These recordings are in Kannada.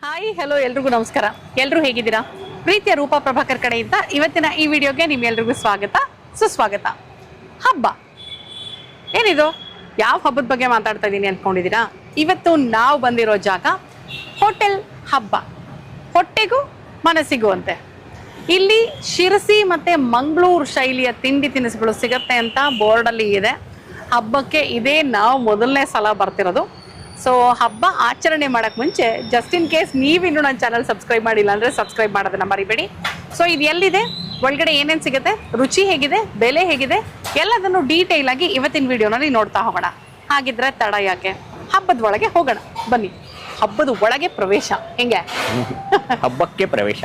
ಹಾಯ್ ಹಲೋ ಎಲ್ರಿಗೂ ನಮಸ್ಕಾರ. ಎಲ್ಲರೂ ಹೇಗಿದ್ದೀರಾ? ಪ್ರೀತಿಯ ರೂಪಾ ಪ್ರಭಾಕರ್ ಕಡೆಯಿಂದ ಇವತ್ತಿನ ಈ ವಿಡಿಯೋಗೆ ನಿಮ್ಮೆಲ್ರಿಗೂ ಸ್ವಾಗತ ಸುಸ್ವಾಗತ. ಹಬ್ಬ ಏನಿದು, ಯಾವ ಹಬ್ಬದ ಬಗ್ಗೆ ಮಾತಾಡ್ತಾ ಇದ್ದೀನಿ ಅಂದ್ಕೊಂಡಿದ್ದೀರಾ? ಇವತ್ತು ನಾವು ಬಂದಿರೋ ಜಾಗ ಹೋಟೆಲ್ ಹಬ್ಬ, ಹೊಟ್ಟೆಗೂ ಮನಸ್ಸಿಗೂ ಅಂತೆ. ಇಲ್ಲಿ ಶಿರಸಿ ಮತ್ತು ಮಂಗಳೂರು ಶೈಲಿಯ ತಿಂಡಿ ತಿನಿಸುಗಳು ಸಿಗುತ್ತೆ ಅಂತ ಬೋರ್ಡಲ್ಲಿ ಇದೆ. ಹಬ್ಬಕ್ಕೆ ಇದೇ ನಾವು ಮೊದಲನೇ ಸಲ ಬರ್ತಿರೋದು. ಸೊ ಹಬ್ಬ ಆಚರಣೆ ಮಾಡೋಕ್ಕೆ ಮುಂಚೆ ಜಸ್ಟ್ ಇನ್ ಕೇಸ್ ನೀವಿನ್ನೂ ನನ್ನ ಚಾನಲ್ ಸಬ್ಸ್ಕ್ರೈಬ್ ಮಾಡಿಲ್ಲ ಅಂದರೆ ಸಬ್ಸ್ಕ್ರೈಬ್ ಮಾಡೋದನ್ನ ಮರಿಬೇಡಿ. ಸೊ ಇದು ಎಲ್ಲಿದೆ, ಒಳಗಡೆ ಏನೇನು ಸಿಗುತ್ತೆ, ರುಚಿ ಹೇಗಿದೆ, ಬೆಲೆ ಹೇಗಿದೆ, ಎಲ್ಲದನ್ನು ಡೀಟೇಲ್ ಆಗಿ ಇವತ್ತಿನ ವಿಡಿಯೋನಲ್ಲಿ ನೋಡ್ತಾ ಹೋಗೋಣ. ಹಾಗಿದ್ರೆ ತಡ ಯಾಕೆ, ಹಬ್ಬದ ಒಳಗೆ ಹೋಗೋಣ ಬನ್ನಿ. ಹಬ್ಬದ ಒಳಗೆ ಪ್ರವೇಶ ಹೆಂಗೆ? ಹಬ್ಬಕ್ಕೆ ಪ್ರವೇಶ.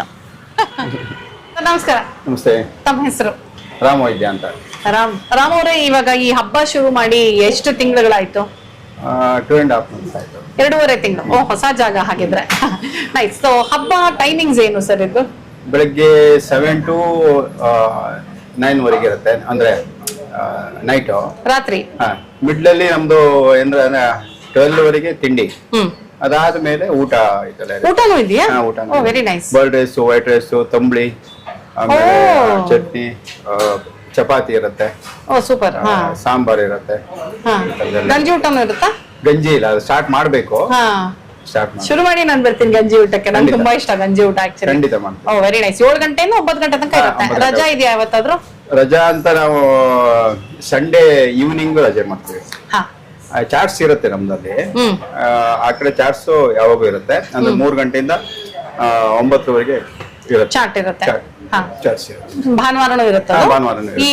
ನಮಸ್ಕಾರ. ನಮಸ್ತೆ. ತಮ್ಮ ಹೆಸರು? ರಾಮ ವೈದ್ಯ ಅಂತ. ರಾಮ್ ಅವರೇ, ಇವಾಗ ಈ ಹಬ್ಬ ಶುರು ಮಾಡಿ ಎಷ್ಟು ತಿಂಗಳುಗಳಾಯ್ತು? 2.5 months ಆಯ್ತು. 2.5 ತಿಂಗಳು. ಓ, ಹೊಸ ಜಾಗ ಹಾಗಿದ್ರೆ. ನೈಸ್. ಸೊ ಹಬ್ಬ ಟೈಮಿಂಗ್ಸ್ ಏನು ಸರ್ ಇದು? ಬೆಳಗ್ಗೆ 7 to 9 ವರೆಗೆ ಇರುತ್ತೆ, ಅಂದ್ರೆ ನೈಟ್ ರಾತ್ರಿ. ಮಿಡ್ಲಲ್ಲಿ ನಮ್ದು ಏನಂದ್ರೆ 12 ವರೆಗೆ ತಿಂಡಿ, ಅದಾದ್ಮೇಲೆ ಊಟ ಐತಲ್ಲ. ಊಟನೂ ಇದೆಯಾ? ಊಟ. Very nice. Curd rice, white rice, ತಂಬಳಿ, ಆಮೇಲೆ ಚಟ್ನಿ, ಚಪಾತಿ ಇರುತ್ತೆ. ಓ ಸೂಪರ್. ಸಾಂಬಾರ್ ಇರುತ್ತೆ. ಗಂಜಿ ಊಟನೂ ಇರುತ್ತಾ? ಗಂಜಿ ಇಲ್ಲ, ಅದು ಸ್ಟಾರ್ಟ್ ಮಾಡ್ಬೇಕು. ಶುರು ಮಾಡಿ ನಾನು ಬರ್ತೀನಿ ಗಂಜಿ ಊಟಕ್ಕೆ. ನಂಗೆ ತುಂಬಾ ಇಷ್ಟ ಗಂಜಿ ಊಟ ಆಕ್ಚುಲಿ. ಖಂಡಿತ ಮಾಡ್ತೀನಿ. ಓ ವೆರಿ ನೈಸ್. 7 ಗಂಟೆಯಿಂದ 9 ಗಂಟೆ ತನಕ ಇರುತ್ತೆ. ರಜಾ ಇದೆಯಾ ಯಾವತ್ತಾದ್ರೂ? ರಜಾ ಅಂತ ನಾವು ಸಂಡೇ ಈವ್ನಿಂಗ್ ರಜೆ ಮಾಡ್ತೀವಿ. ಚಾಟ್ಸ್ ಇರುತ್ತೆ ನಮ್ದಲ್ಲಿ. ಆ ಕಡೆ ಚಾಟ್ಸ್ ಯಾವಾಗೂ ಇರುತ್ತೆ, ಅಂದ್ರೆ 3 ಗಂಟೆಯಿಂದ 9 ಇರುತ್ತೆ. ಚಾಟ್ ಇರುತ್ತೆ. ಚಾಟ್ಸ್ ಇರುತ್ತೆ. ಭಾನುವಾರನೂ ಇರುತ್ತೆ. ಭಾನುವಾರನೂ ಈ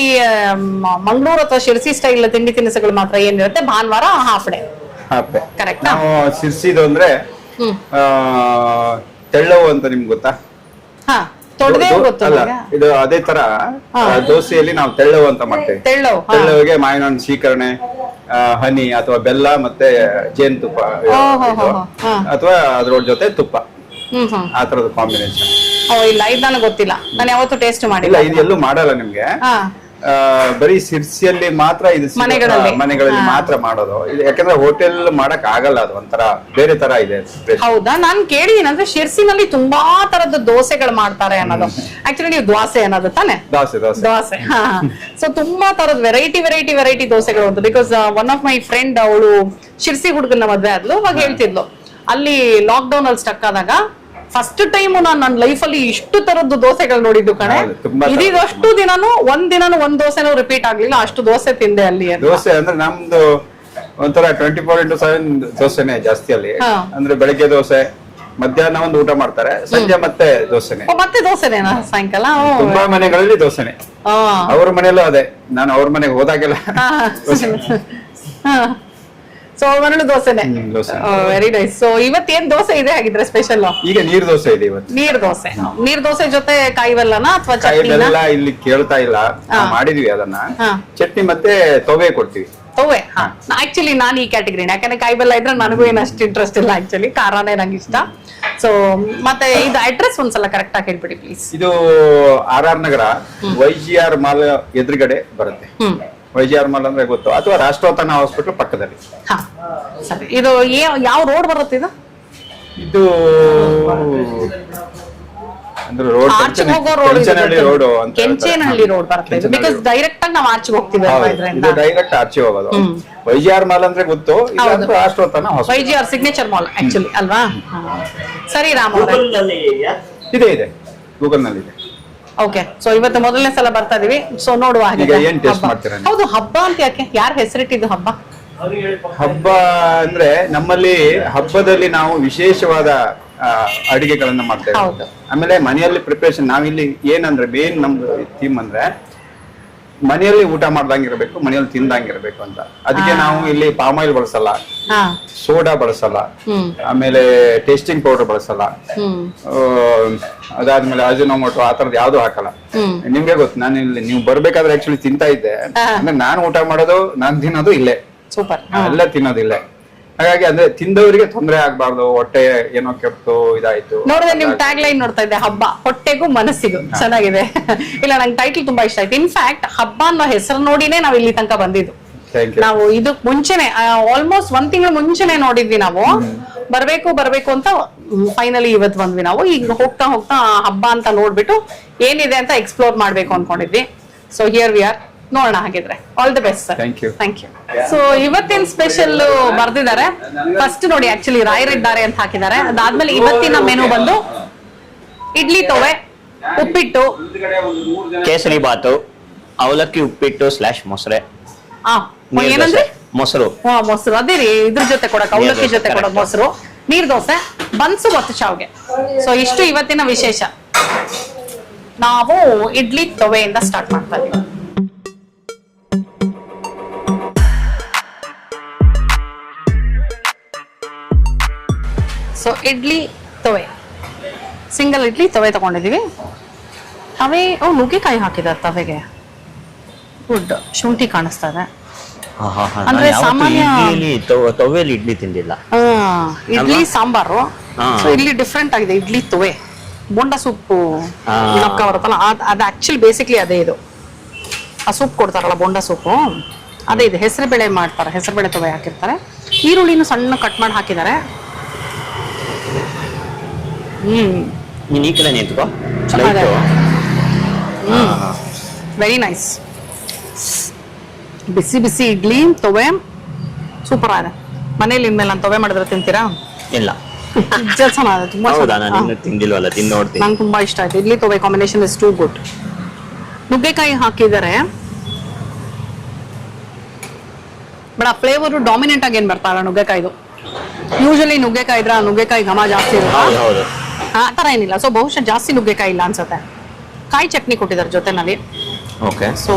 ಮಂಗಳೂರು ಅಥವಾ ಶಿರ್ಸಿ ಸ್ಟೈಲ್ ತಿಂಡಿ ತಿನಿಸುಗಳು ಮಾತ್ರ ಏನಿರುತ್ತೆ, ಭಾನುವಾರ ಹಾಫ್ ಡೇ. ಕರೆಕ್ಟ್. ನಾವು ಸಿರ್ಸಿದು ಅಂದ್ರೆ ತೆಳ್ಳವು ಅಂತ ನಿಮ್ಗೆ ಗೊತ್ತಾ? ಅಲ್ಲ, ಇದು ಅದೇ ತರ ದೋಸೆಯಲ್ಲಿ ನಾವು ತೆಳ್ಳವು ಅಂತ ಮಾಡ್ತೇವೆ. ತೆಳ್ಳವಿಗೆ ಮಾವಿನ ಹಣ್ಣು, ಸೀಕರಣೆ, ಹನಿ ಅಥವಾ ಬೆಲ್ಲ ಮತ್ತೆ ಜೇನುತುಪ್ಪ, ಅಥವಾ ಅದ್ರ ಜೊತೆ ತುಪ್ಪ, ಆ ತರದ ಕಾಂಬಿನೇಷನ್. ಇಲ್ಲ, ಇದು ನನಗೆ ಗೊತ್ತಿಲ್ಲ, ನಾನು ಯಾವತ್ತೂ ಟೇಸ್ಟ್ ಮಾಡಿಲ್ಲ. ಇದು ಎಲ್ಲೂ ಮಾಡಲ್ಲ ನಿಮ್ಗೆ, ಬರೀ ಸಿರ್ಸಿಯಲ್ಲಿ ಮಾತ್ರ ಇದು ಮನೆಗಳಲ್ಲಿ ಮಾತ್ರ ಮಾಡೋದು. ಯಾಕಂದ್ರೆ ಹೋಟೆಲ್ ಮಾಡಕ್ ಆಗಲ್ಲ, ಅದು ಒಂಥರ ಬೇರೆ ತರ ಇದೆ. ಹೌದಾ? ನಾನು ಕೇಳಿದೀನಿ, ಅಂದ್ರೆ ಶಿರ್ಸಿನಲ್ಲಿ ತುಂಬಾ ತರದ ದೋಸೆಗಳು ಮಾಡ್ತಾರೆ ಅನ್ನೋದು. ಆಕ್ಚುಲಿ ನೀವು ದೋಸೆ ಅನ್ನೋದು ತಾನೆ? ದೋಸೆ. ಸೊ ತುಂಬಾ ತರದ ವೆರೈಟಿ ದೋಸೆಗಳು ಅಂತ. Because one of my friend, ಅವಳು ಶಿರ್ಸಿ ಹುಡುಗನ ಮದ್ವೆ ಆದ್ಲು, ಅವಾಗ ಹೇಳ್ತಿದ್ಲು ಅಲ್ಲಿ ಲಾಕ್ ಡೌನ್ ಅಲ್ಲಿ ಸ್ಟಕ್ ಆದಾಗ ಫಸ್ಟ್ ಟೈಮ್ ನಾನು ನನ್ನ ಲೈಫ್ ಅಲ್ಲಿ ಇಷ್ಟು ತರದ್ದು ದೋಸೆಗಳು ನೋಡಿದ್ದು ಕಣೆ. ಇದೀಗ ಅಷ್ಟು ದಿನಾನು ಒಂದ್ ದೋಸೆನೂ ರಿಪೀಟ್ ಆಗ್ಲಿಲ್ಲ, ಅಷ್ಟು ದೋಸೆ ತಿಂದೆ ಅಲ್ಲಿ. ದೋಸೆ ಅಂದ್ರೆ ನಮ್ದು ಒಂಥರ 24/7 ದೋಸೆನೆ ಜಾಸ್ತಿ ಅಲ್ಲಿ. ಅಂದ್ರೆ ಬೆಳಗ್ಗೆ ದೋಸೆ, ಮಧ್ಯಾಹ್ನ ಒಂದು ಊಟ ಮಾಡ್ತಾರೆ, ಸಂಜೆ ಮತ್ತೆ ದೋಸೆನೆ. ಮತ್ತೆ ದೋಸೆನೇನಾ ಸಾಯಂಕಾಲ? ತುಂಬಾ ಮನೆಗಳಲ್ಲಿ ದೋಸೆನೆ. ಅವ್ರ ಮನೆಯಲ್ಲೂ ಅದೇ. ನಾನು ಅವ್ರ ಮನೆಗೆ ಹೋದಾಗೆಲ್ಲ ಸೊ ಮರಳು ದೋಸೆನೆ. Very nice. ಸೊ ಇವತ್ತೇನ್ ದೋಸೆ ಇದೆ ಹಾಗಿದ್ರೆ ಸ್ಪೆಷಲ್? ಈಗ ನೀರ್ ದೋಸೆ ಇದೆ ಇವತ್ತು. ನೀರ್ ದೋಸೆ ಜೊತೆ ಕಾಯಿ ಬೆಲ್ಲನ ಅಥವಾ ಕಾಯಿ ಬೆಲ್ಲ ಇಲ್ಲಿ ಕೇಳ್ತಾ ಇಲ್ಲ, ಮಾಡಿದ್ವಿ ಅದನ್ನ. ಚಟ್ನಿ ಮತ್ತೆ ತೊವೆ ಕೊಡ್ತೀವಿ. ತೊವೆ. ಆಕ್ಚುಲಿ ನಾನು ಈ ಕ್ಯಾಟಗರಿ, ಯಾಕಂದ್ರೆ ಕಾಯಿ ಬೆಲ್ಲ ಇದ್ರೆ ನನಗೂ ಏನು ಅಷ್ಟು ಇಂಟ್ರೆಸ್ಟ್ ಇಲ್ಲ. ಆಕ್ಚುಲಿ ಖಾರಾನೇ ನಂಗೆ ಇಷ್ಟ. ಸೊ ಮತ್ತೆ ಇದು ಅಡ್ರೆಸ್ ಒಂದ್ಸಲ ಕರೆಕ್ಟ್ ಆಗಿ ಹೇಳ್ಬಿಡಿ ಪ್ಲೀಸ್. ಇದು RR ನಗರ YGR ಮಾಲ್ ಎದುರುಗಡೆ ಬರುತ್ತೆ. YGR ಮಾಲ್ ಅಂದ್ರೆ ಗೊತ್ತು, ಅಥವಾ ರಾಷ್ಟ್ರೋತ್ತನ ಹಾಸ್ಪಿಟಲ್ ಪಕ್ಕದಲ್ಲಿ. ಸರಿ. ಇದು ಯಾವ ರೋಡ್ ಬರುತ್ತೆ? ಇದು ಅಂದ್ರೆ ರೋಡ್ ಕೆಂಚೇನಹಳ್ಳಿ ರೋಡ್ ಬರುತ್ತೆ. ಬಿಕಾಸ್ ಡೈರೆಕ್ಟ್ ಆಗಿ ನಾವು ಆರ್ಚಿಗೆ ಹೋಗ್ತೀವಿ. ಇದು ಡೈರೆಕ್ಟ್ ಆರ್ಚಿ ಹೋಗೋದು. YGR ಮಾಲ್ ಅಂದ್ರೆ ಗೊತ್ತು, Rashtrotthana hospital. YGR signature mall actually ಅಲ್ವಾ? ಸರಿ ರಾಮ್, ಇದೆ ಗೂಗಲ್ ನಲ್ಲಿ ಇದೆ. ಓಕೆ. ಸೊ ಇವತ್ತು ಮೊದಲನೇ ಸಲ ಬರ್ತಾ ಇದೀವಿ. ಸೊ ನೋಡುವ ಹಾಗೆ. ಹೌದು, ಹಬ್ಬ ಅಂತ ಯಾಕೆ, ಯಾರು ಹೆಸರಿಟ್ಟಿದ್ದು ಹಬ್ಬ? ಹಬ್ಬ ಅಂದ್ರೆ ನಮ್ಮಲ್ಲಿ ಹಬ್ಬದಲ್ಲಿ ನಾವು ವಿಶೇಷವಾದ ಅಡಿಗೆಗಳನ್ನ ಮಾಡ್ತೇವೆ. ಆಮೇಲೆ ಮನೆಯಲ್ಲಿ ಪ್ರಿಪರೇಷನ್, ನಾವಿಲ್ಲಿ ಏನಂದ್ರೆ ಮೇನ್ ನಮ್ದು ಥೀಮ್ ಅಂದ್ರೆ ಮನೆಯಲ್ಲಿ ಊಟ ಮಾಡ್ದಂಗಿರ್ಬೇಕು, ಮನೆಯಲ್ಲಿ ತಿಂದಂಗಿರ್ಬೇಕು ಅಂತ. ಅದಕ್ಕೆ ನಾವು ಇಲ್ಲಿ ಪಾಮ್ ಆಯಿಲ್ ಬಳಸಲ್ಲ, ಸೋಡಾ ಬಳಸಲ್ಲ, ಆಮೇಲೆ ಟೇಸ್ಟಿಂಗ್ ಪೌಡರ್ ಬಳಸಲ್ಲ, ಅದಾದ್ಮೇಲೆ ಅಜಿನೋಮೋಟೊ ಆ ತರದ್ ಯಾವ್ದು ಹಾಕಲ್ಲ. ನಿಮ್ಗೆ ಗೊತ್ತು, ನಾನು ಇಲ್ಲಿ ನೀವು ಬರ್ಬೇಕಾದ್ರೆ ಆಕ್ಚುಲಿ ತಿಂತಾ ಇದ್ದೆ. ಅಂದ್ರೆ ನಾನು ಊಟ ಮಾಡೋದು, ನಾನ್ ತಿನ್ನೋದು ಇಲ್ಲೇ. ಸೂಪರ್. ಎಲ್ಲ ತಿನ್ನೋದಿಲ್ಲೇ. ಹಾಗಾಗಿ ಅಂದ್ರೆ ತಿಂದವರಿಗೆ ತೊಂದರೆ ಆಗ್ಬಾರ್ದು, ಹೊಟ್ಟೆ ಏನೋ ಕೆಟ್ಟು ಇದಾಯ್ತು. ನೋಡಿದ್ರೆ ನಿಮ್ ಟ್ಯಾಗ್ ಲೈನ್ ನೋಡ್ತಾ ಇದ್ದೆ, ಹಬ್ಬ ಹೊಟ್ಟೆಗೂ ಮನಸ್ಸಿಗೂ. ಚೆನ್ನಾಗಿದೆ. ಇಲ್ಲ, ನಂಗೆ ಟೈಟಲ್ ತುಂಬಾ ಇಷ್ಟ ಆಯ್ತು. ಇನ್ಫ್ಯಾಕ್ಟ್ ಹಬ್ಬ ಅನ್ನೋ ಹೆಸರು ನೋಡಿನೇ ನಾವ್ ಇಲ್ಲಿ ತನಕ ಬಂದಿದ್ದು. Thank you. ನಾವು ಇದಕ್ ಮುಂಚೆನೆ ಆಲ್ಮೋಸ್ಟ್ 1 ತಿಂಗಳು ಮುಂಚೆನೆ ನೋಡಿದ್ವಿ ನಾವು ಬರ್ಬೇಕು ಅಂತ ಫೈನಲಿ ಇವತ್ತು ಬಂದ್ವಿ ನಾವು. ಈಗ ಹೋಗ್ತಾ ಹೋಗ್ತಾ ಹಬ್ಬ ಅಂತ ನೋಡ್ಬಿಟ್ಟು ಏನಿದೆ ಅಂತ ಎಕ್ಸ್ಪ್ಲೋರ್ ಮಾಡ್ಬೇಕು ಅನ್ಕೊಂಡಿದ್ವಿ. ಸೊ ಹಿಯರ್ ವಿ ಆರ್, ನೋಡೋಣ. ಹಾಗಿದ್ರೆ all the best sir. Thank you. Thank you. So ಇವತ್ತಿನ ಸ್ಪೆಷಲ್ ಬರ್ದಿದ್ದಾರೆ. ಫಸ್ಟ್ ನೋಡಿ, ಆಕ್ಚುಲಿ ರಾಯರಿದ್ದಾರೆ ಅಂತ ಹಾಕಿದ್ದಾರೆ. ಅದಾದ್ಮೇಲೆ ಇವತ್ತಿನ ಮೆನು ಬಂದು ಇಡ್ಲಿ ತವೆ, ಉಪ್ಪಿಟ್ಟು, ಕೇಸರಿ ಬಾತು, ಅವಲಕ್ಕಿ ಉಪ್ಪಿಟ್ಟು / ಮೊಸರೆ. ಏನಂದ್ರೆ ಮೊಸರು. ಮೊಸರು, ಅದೇ ರೀ, ಇದ್ರ ಜೊತೆ ಕೊಡಕ್ ಅವಲಕ್ಕಿ ಜೊತೆ ಕೊಡೋ ಮೊಸರು, ನೀರ್ ದೋಸೆ, ಬನ್ಸು ಮತ್ತು ಶಾವ್ಗೆ. ಸೊ ಇಷ್ಟು ಇವತ್ತಿನ ವಿಶೇಷ. ನಾವು ಇಡ್ಲಿ ತವೆಯಿಂದ ಸ್ಟಾರ್ಟ್ ಮಾಡ್ತಾ ಇದೀವಿ. ಸೊ ಇಡ್ಲಿ ತವೆ, ಸಿಂಗಲ್ ಇಡ್ಲಿ ತವೆ ತಗೊಂಡಿದೀವಿ. ತವೆ ನುಗ್ಗೆಕಾಯಿ ಹಾಕಿದ್ದಾರೆ ತವೆಗೆ. ಗುಡ್. ಶುಂಠಿ ಕಾಣಿಸ್ತಾ ಇದೆ. ಅಂದ್ರೆ ಸಾಮಾನ್ಯ ತವೆಯಲ್ಲಿ ಇಡ್ಲಿ ತಿಂದಿಲ್ಲ. ಇಡ್ಲಿ ಸಾಂಬಾರು. ಸೊ ಇಲ್ಲಿ ಡಿಫ್ರೆಂಟ್ ಆಗಿದೆ. ಇಡ್ಲಿ ತವೆ, ಬೋಂಡ ಸೂಪು ನಕ್ಕ ಬರುತ್ತಲ್ಲ, ಅದು ಆಕ್ಚುಲಿ ಬೇಸಿಕ್ಲಿ ಅದೇ. ಇದು ಆ ಸೂಪ್ ಕೊಡ್ತಾರಲ್ಲ, ಬೋಂಡ ಸೂಪು, ಅದೇ ಇದೆ. ಹೆಸರು ಬೇಳೆ ಮಾಡ್ತಾರೆ, ಹೆಸರು ಬೇಳೆ ತವೆ ಹಾಕಿರ್ತಾರೆ. ಈರುಳ್ಳಿನೂ ಸಣ್ಣ ಕಟ್ ಮಾಡಿ ಹಾಕಿದ್ದಾರೆ. ನೀನ್ ಈ ಕಡೆ ನಿಂತ್ಕೋ. Very nice. ಬಿಸಿ ಬಿಸಿ ಇಡ್ಲಿ ತವೆ ಸೂಪರ್ ಆಗಿದೆ. ಮನೇಲಿ ಇನ್ಮೇಲೆ ನಾನು ತವೆ ಮಾಡಿದ್ರೆ ತಿಂತೀರಾ? ಇಲ್ಲ, ಚೆನ್ನಾಗಿದೆ, ತುಂಬಾ ತಿಂದಿಲ್ವಲ್ಲ, ತಿಂದು ನೋಡ್ತೀನಿ. ನಂಗೆ ತುಂಬಾ ಇಷ್ಟ ಆಯ್ತು. ಇಡ್ಲಿ ತವೆ ಕಾಂಬಿನೇಷನ್ ಇಸ್ ಟೂ ಗುಡ್. ನುಗ್ಗೆಕಾಯಿ ಹಾಕಿದ್ದಾರೆ, ಬಟ್ ಆ ಫ್ಲೇವರ್ ಡಾಮಿನೆಂಟ್ ಆಗಿ ಏನ್ ಬರ್ತಾರ ನುಗ್ಗೆಕಾಯ್ದು. ಯೂಶಲಿ ನುಗ್ಗೆಕಾಯಿ ಇದ್ರೆ ನುಗ್ಗೆಕಾಯಿ ಘಮ ಜಾಸ್ತಿ ಇರುತ್ತೆ, ಆ ತರ ಏನಿಲ್ಲ. ಸೊ ಬಹುಶಃ ಜಾಸ್ತಿ ನುಗ್ಗೆಕಾಯಿ ಇಲ್ಲ ಅನ್ಸುತ್ತೆ. ಕಾಯಿ ಚಟ್ನಿ ಕೊಟ್ಟಿದ್ದಾರೆ ಜೊತೆನಲ್ಲಿ. ಓಕೆ, ಸೊ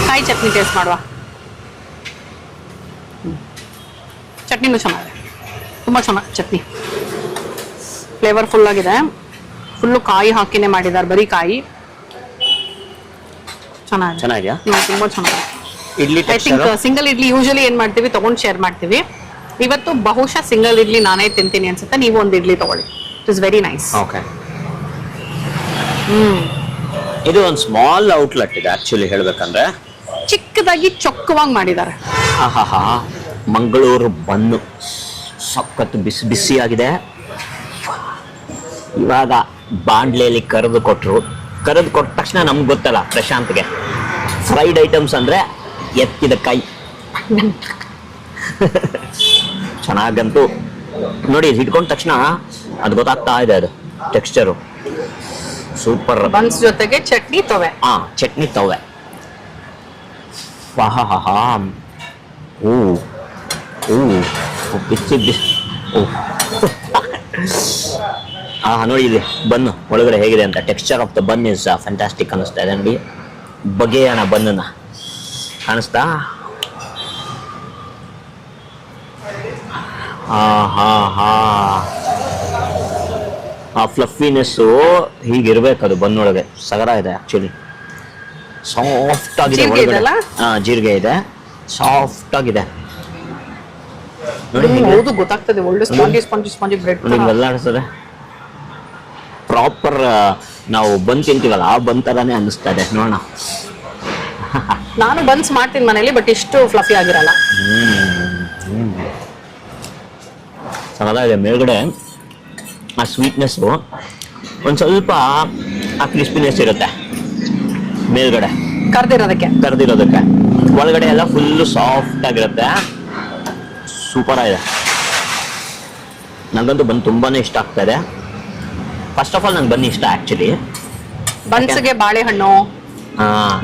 ಕಾಯಿ ಚಟ್ನಿ ಟೇಸ್ಟ್ ಮಾಡುವ. ಚಟ್ನಿನೂ ಚೆನ್ನಾಗಿದೆ, ತುಂಬ ಚೆನ್ನಾಗಿ ಚಟ್ನಿ. ಫ್ಲೇವರ್ಫುಲ್ ಆಗಿದೆ. ಫುಲ್ಲು ಕಾಯಿ ಹಾಕಿನೇ ಮಾಡಿದ್ದಾರೆ, ಬರೀ ಕಾಯಿ. ಚೆನ್ನಾಗಿದೆಯಾ? ತುಂಬ ಚೆನ್ನಾಗಿದೆ. Idli I think single idli usually ಏನ್ ಮಾಡ್ತೀವಿ, ತಗೊಂಡು ಶೇರ್ ಮಾಡ್ತೀವಿ. ಇವತ್ತು ಬಹುಶಃ ಸಿಂಗಲ್ ಇಡ್ಲಿ ನಾನೇ ತಿಂತೀನಿ ಅನ್ಸುತ್ತೆ. ನೀವು ಒಂದು ಇಡ್ಲಿ ತಗೊಳ್ಳಿ. It is very nice. Okay. ಇದು ಒಂದು ಸ್ಮಾಲ್ ಔಟ್ಲೆಟ್ ಇದೆ ಆಕ್ಚುಲಿ ಹೇಳ್ಬೇಕಂದ್ರೆ. ಚಿಕ್ಕದಾಗಿ ಚೊಕ್ಕವಾಗಿ ಮಾಡಿದ್ದಾರೆ. ಮಂಗಳೂರು ಬನ್ನು ಸಖತ್ತು ಬಿಸಿ ಬಿಸಿ ಆಗಿದೆ. ಇವಾಗ ಬಾಂಡ್ಲೆಯಲ್ಲಿ ಕರೆದು ಕೊಟ್ಟ ತಕ್ಷಣ ನಮ್ಗೆ ಗೊತ್ತಲ್ಲ ಪ್ರಶಾಂತ್ಗೆ, ಫ್ರೈಡ್ ಐಟಮ್ಸ್ ಅಂದ್ರೆ ಎತ್ತಿದ ಕೈ. ಚೆನ್ನಾಗಂತೂ ನೋಡಿ, ಇಟ್ಕೊಂಡ ತಕ್ಷಣ ಅದು ಗೊತ್ತಾಗ್ತಾ ಇದೆ, ಅದು ಟೆಕ್ಸ್ಚರು ಸೂಪರ್. ಬನ್ಸ್ ಜೊತೆಗೆ ಚಟ್ನಿ ತವೆ. ಚಟ್ನಿ ತವೆ. ಬಿಸಿ ಬಿಸಿ. ನೋಡಿ ಇಲ್ಲಿ ಬನ್ನು ಒಳಗಡೆ ಹೇಗಿದೆ ಅಂತ. Texture of the bun is fantastic ಅನಿಸ್ತಾ ಇದೆ ನೋಡಿ. ಬಗೆಯಣ ಬನ್ನನ್ನ ಕಾಣಿಸ್ತಾ. ಆ ಫ್ಲಫಿನೆಸ್ಸು ಹೀಗಿರ್ಬೇಕು, ಅದು ಬನ್ನೊಳಗೆ ಸಗರ ಇದೆ ಆಕ್ಚುಲಿ. ಸಾಫ್ಟ್ ಆಗಿದೆ ಒಳಗಡೆ. ಜೀರಿಗೆ ಇದೆ, ಸಾಫ್ಟ್ ಆಗಿದೆ ನೋಡಿ. ಹೌದು, ಗೊತ್ತಾಗ್ತದೆ. ಒಳ್ಳೆ ಸ್ಪಾಂಜಿ ಬ್ರೆಡ್ ಎಲ್ಲಾಡ್ತದೆ. ಪ್ರಾಪರ್ ನಾವು ಬನ್ ತಿಂತೀವಲ್ಲ, ಆ ಬನ್ ತರಾನೇ ಅನ್ನಿಸ್ತಾ ಇದೆ. ನೋಡೋಣ. ನಾನು ಬನ್ಸ್ ಮಾಡ್ತೀನಿ ಮನೇಲಿ, ಬಟ್ ಇಷ್ಟು ಫ್ಲಫಿ ಆಗಿರಲ್ಲ. ಸಗದಾಗಿದೆ. ಮೇಲ್ಗಡೆ ಆ ಸ್ವೀಟ್ನೆಸ್ಸು ಒಂದು ಸ್ವಲ್ಪ ಆ ಕ್ರಿಸ್ಪಿನೆಸ್ ಇರುತ್ತೆ ಮೇಲ್ಗಡೆ, ಕರ್ದಿರೋದಕ್ಕೆ. ಒಳಗಡೆ ಎಲ್ಲ ಫುಲ್ಲು ಸಾಫ್ಟ್ ಆಗಿರುತ್ತೆ. ಸೂಪರ್ ಆಗಿದೆ. ನನಗಂತೂ ಬನ್ ತುಂಬಾನೇ ಇಷ್ಟ ಆಗ್ತಾ ಇದೆ. ಫಸ್ಟ್ ಆಫ್ ಆಲ್ ನಂಗೆ ಬನ್ನಿ ಇಷ್ಟ ಆಕ್ಚುಲಿ. ಬನ್ಸ್ಗೆ ಬಾಳೆಹಣ್ಣು,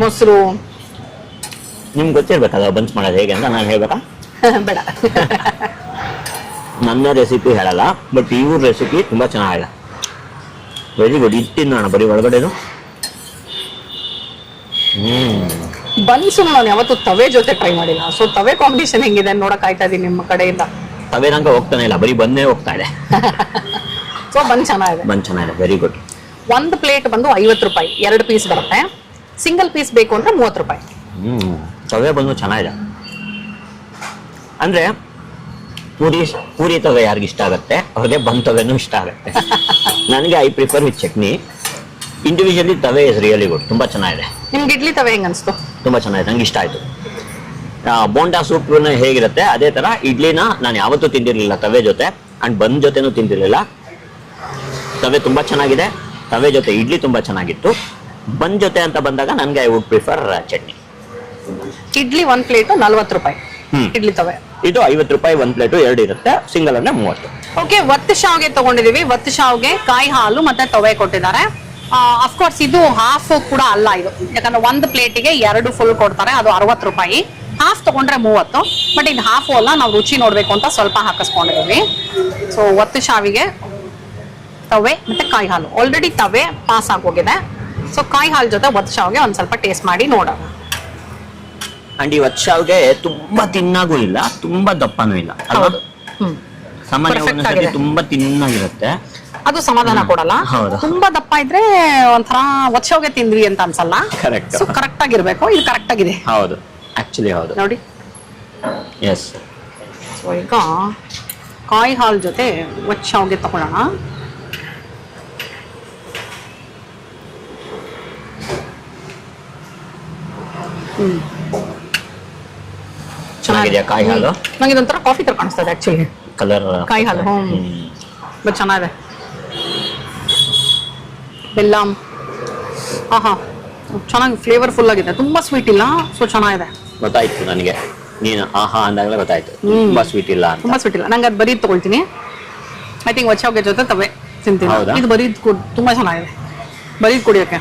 ಮೊಸರು. ನಿಮ್ಗೆ ಗೊತ್ತಿರ್ಬೇಕಲ್ಲ ಬನ್ಸ್ ಮಾಡೋದು ಹೇಗೆ ಅಂತ. ನಾನು ಹೇಳ್ಬೇಕಾ? ಬೇಡ, ನನ್ನ ರೆಸಿಪಿ ಹೇಳಲ್ಲ, ಬಟ್ ಇವ್ರ ರೆಸಿಪಿ ತುಂಬ ಚೆನ್ನಾಗಿದೆ. Very good. ಇಟ್ಟಿನ ನಾನು ಬರೀ ಒಳಗಡೆನು. ಬನ್ಸು ನಾನು ಯಾವತ್ತು ತವೆ ಜೊತೆ ಟ್ರೈ ಮಾಡಿಲ್ಲ. ಸೊ ತವೆ ಕಾಂಬಿನೇಷನ್ ಹೆಂಗಿದೆ ನೋಡಕ್ ಆಯ್ತಾ ಇದೀನಿ ನಿಮ್ಮ ಕಡೆಯಿಂದ. ತವೆ ನಂಗೆ ಹೋಗ್ತಾನೆ ಇಲ್ಲ, ಬರೀ ಬನ್ನೇ ಹೋಗ್ತಾ ಇದೆ. ಸೊ ಬನ್ ಚೆನ್ನಾಗಿದೆ. Very good. ಒಂದು ಪ್ಲೇಟ್ ಬಂದು 50 ರೂಪಾಯಿ, 2 ಪೀಸ್ ಬರುತ್ತೆ. ಸಿಂಗಲ್ ಪೀಸ್ ಬೇಕು ಅಂದ್ರೆ 30 ರೂಪಾಯಿ. ತವೆ ಬಂದು ಚೆನ್ನಾಗಿದೆ. ಅಂದ್ರೆ ಪೂರಿ ತವೆ ಯಾರಿಗೆ ಇಷ್ಟ ಆಗುತ್ತೆ ಅವ್ರಿಗೆ ಬನ್ ತವೆನೂ ಇಷ್ಟ ಆಗುತ್ತೆ. ನನಗೆ I prefer with chutney. Individually ತವೆ ಇಸ್ ರಿಯಲಿ ಗುಡ್. ತುಂಬಾ ಚೆನ್ನಾಗಿದೆ. ನಿಮ್ಗೆ ಇಡ್ಲಿ ತವೆ ಹೆಂಗ್ ಅನ್ಸ್ತು? ತುಂಬಾ ಚೆನ್ನಾಗಿದೆ, ನಂಗೆ ಇಷ್ಟ ಆಯ್ತು. ಬೋಂಡಾ ಸೂಪ್ ಹೇಗಿರುತ್ತೆ ಅದೇ ತರ ಇಡ್ಲಿನ ನಾನು ಯಾವತ್ತೂ ತಿಂದಿರ್ಲಿಲ್ಲ ತವೆ ಜೊತೆ ಅಂಡ್ ಬನ್ ಜೊತೆನೂ ತಿಂದಿರ್ಲಿಲ್ಲ. ತವೆ ತುಂಬಾ ಚೆನ್ನಾಗಿದೆ, ತವೆ ಜೊತೆ ಇಡ್ಲಿ ತುಂಬಾ ಚೆನ್ನಾಗಿತ್ತು. ಬನ್ ಜೊತೆ ಅಂತ ಬಂದಾಗ ನನಗೆ I would prefer chutney. Idli 1 plate 40 ರೂಪಾಯಿ ಇಡ್ಲಿ ತವೆ. ಇದು 50 ರೂಪಾಯಿ 1 ಪ್ಲೇಟು, 2 ಇರುತ್ತೆ. ಸಿಂಗಲ್ ಅಂದ್ರೆ 30. ಓಕೆ, ಒತ್ತು ಶಾವ್ಗೆ ತಗೊಂಡಿದೀವಿ. ಒತ್ತು ಶಾವ್ಗೆ, ಕಾಯಿ ಹಾಲು ಮತ್ತೆ ತವೆ ಕೊಟ್ಟಿದ್ದಾರೆ. ಅಫ್ಕೋರ್ಸ್ ಇದು ಹಾಫ್ ಕೂಡ ಅಲ್ಲ ಇದು, ಯಾಕಂದ್ರೆ 1 ಪ್ಲೇಟಿಗೆ 2 ಫುಲ್ ಕೊಡ್ತಾರೆ, ಅದು 60 ರೂಪಾಯಿ. ಹಾಫ್ ತಗೊಂಡ್ರೆ 30. ಬಟ್ ಇದು ಹಾಫ್ ಅಲ್ಲ, ನಾವು ರುಚಿ ನೋಡ್ಬೇಕು ಅಂತ ಸ್ವಲ್ಪ ಹಾಕಿಸ್ಕೊಂಡಿದೀವಿ. ಸೊ ಒತ್ತು ಶಾವಿಗೆ, ತವೆ ಮತ್ತೆ ಕಾಯಿ ಹಾಲು. ಆಲ್ರೆಡಿ ತವೆ ಪಾಸ್ ಆಗೋಗಿದೆ. ಸೊ ಕಾಯಿ ಹಾಲು ಜೊತೆ ಒತ್ತು ಶಾವಿಗೆ ಒಂದ್ ಸ್ವಲ್ಪ ಟೇಸ್ಟ್ ಮಾಡಿ ನೋಡೋಣ. ಅಂಡ್ ಈ ಒತ್ತು ಶಾವಿಗೆ ತುಂಬಾ ತಿನ್ನಾಗೂ ಇಲ್ಲ, ತುಂಬಾ ದಪ್ಪನೂ ಇಲ್ಲ ಅಲ್ವಾ? ಹೌದು. ಸಾಮಾನ್ಯ Perfect ಒಂದೊಂದ್ಸತಿ ಆಗಿದೆ. ತುಂಬಾ ತಿನ್ನಾಗಿರುತ್ತೆ, ಅದು ಸಮಾಧಾನ ಕೊಡಲ್ಲ. ಹೌದು. ತುಂಬಾ ದಪ್ಪ ಇದ್ರೆ ಒಂಥರ ಒತ್ತು ಶಾವಿಗೆ ತಿಂದ್ವಿ ಅಂತ ಅನ್ಸಲ್ಲ. Correct. ಸೊ ಕರೆಕ್ಟ್ ಆಗಿರ್ಬೇಕು. ಇದು ಕರೆಕ್ಟ್ ಆಗಿದೆ ಹೌದು, ಆಕ್ಚುಲಿ ಹೌದು. ನೋಡಿ. ಎಸ್, ಸೊ ಈಗ ಕಾಯಿ ಹಾಲು ಜೊತೆ ಒತ್ತು ಶಾವಿಗೆ ತಗೊಳ್ಳೋಣ. ಚೆನ್ನಾಗಿದೆಯಾ ಕಾಯಿ ಹಾಲು? ನಂಗೆ ಇದೊಂಥರ ಕಾಫಿ ತರ ಕಾಣಿಸ್ತದೆ ಆಕ್ಚುಲಿ ಕಲರ್ ಕಾಯಿ ಹಾಲು. ಬಟ್ ಚೆನ್ನಾಗಿದೆ. ಬೆಲ್ಲ, ಆಹಾ, ಚೆನ್ನಾಗಿ ಫ್ಲೇವರ್ಫುಲ್ ಆಗಿದೆ. ತುಂಬಾ ಸ್ವೀಟ್ ಇಲ್ಲ, ಸೊ ಚೆನ್ನಾಗಿದೆ. ಗೊತ್ತಾಯ್ತು ನನಗೆ, ನೀನು ಆಹಾ ಅಂದಾಗಲೇ ಗೊತ್ತಾಯ್ತು ತುಂಬಾ ಸ್ವೀಟ್ ಇಲ್ಲ ಅಂತ. ತುಂಬಾ ಸ್ವೀಟ್ ಇಲ್ಲ. ನಂಗೆ ಅದು ಬರೀದ್ ತಗೊಳ್ತೀನಿ. ಐ ಥಿಂಕ್ ಒತ್ತು ಶಾವಿಗೆ ಜೊತೆ ತವೆ ತಿಂತೀನಿ. ಹೌದಾ? ಇದು ಬರೀದ್ ತುಂಬಾ ಚೆನ್ನಾಗಿದೆ, ಬರೀದ್ ಕುಡಿಯೋಕೆ.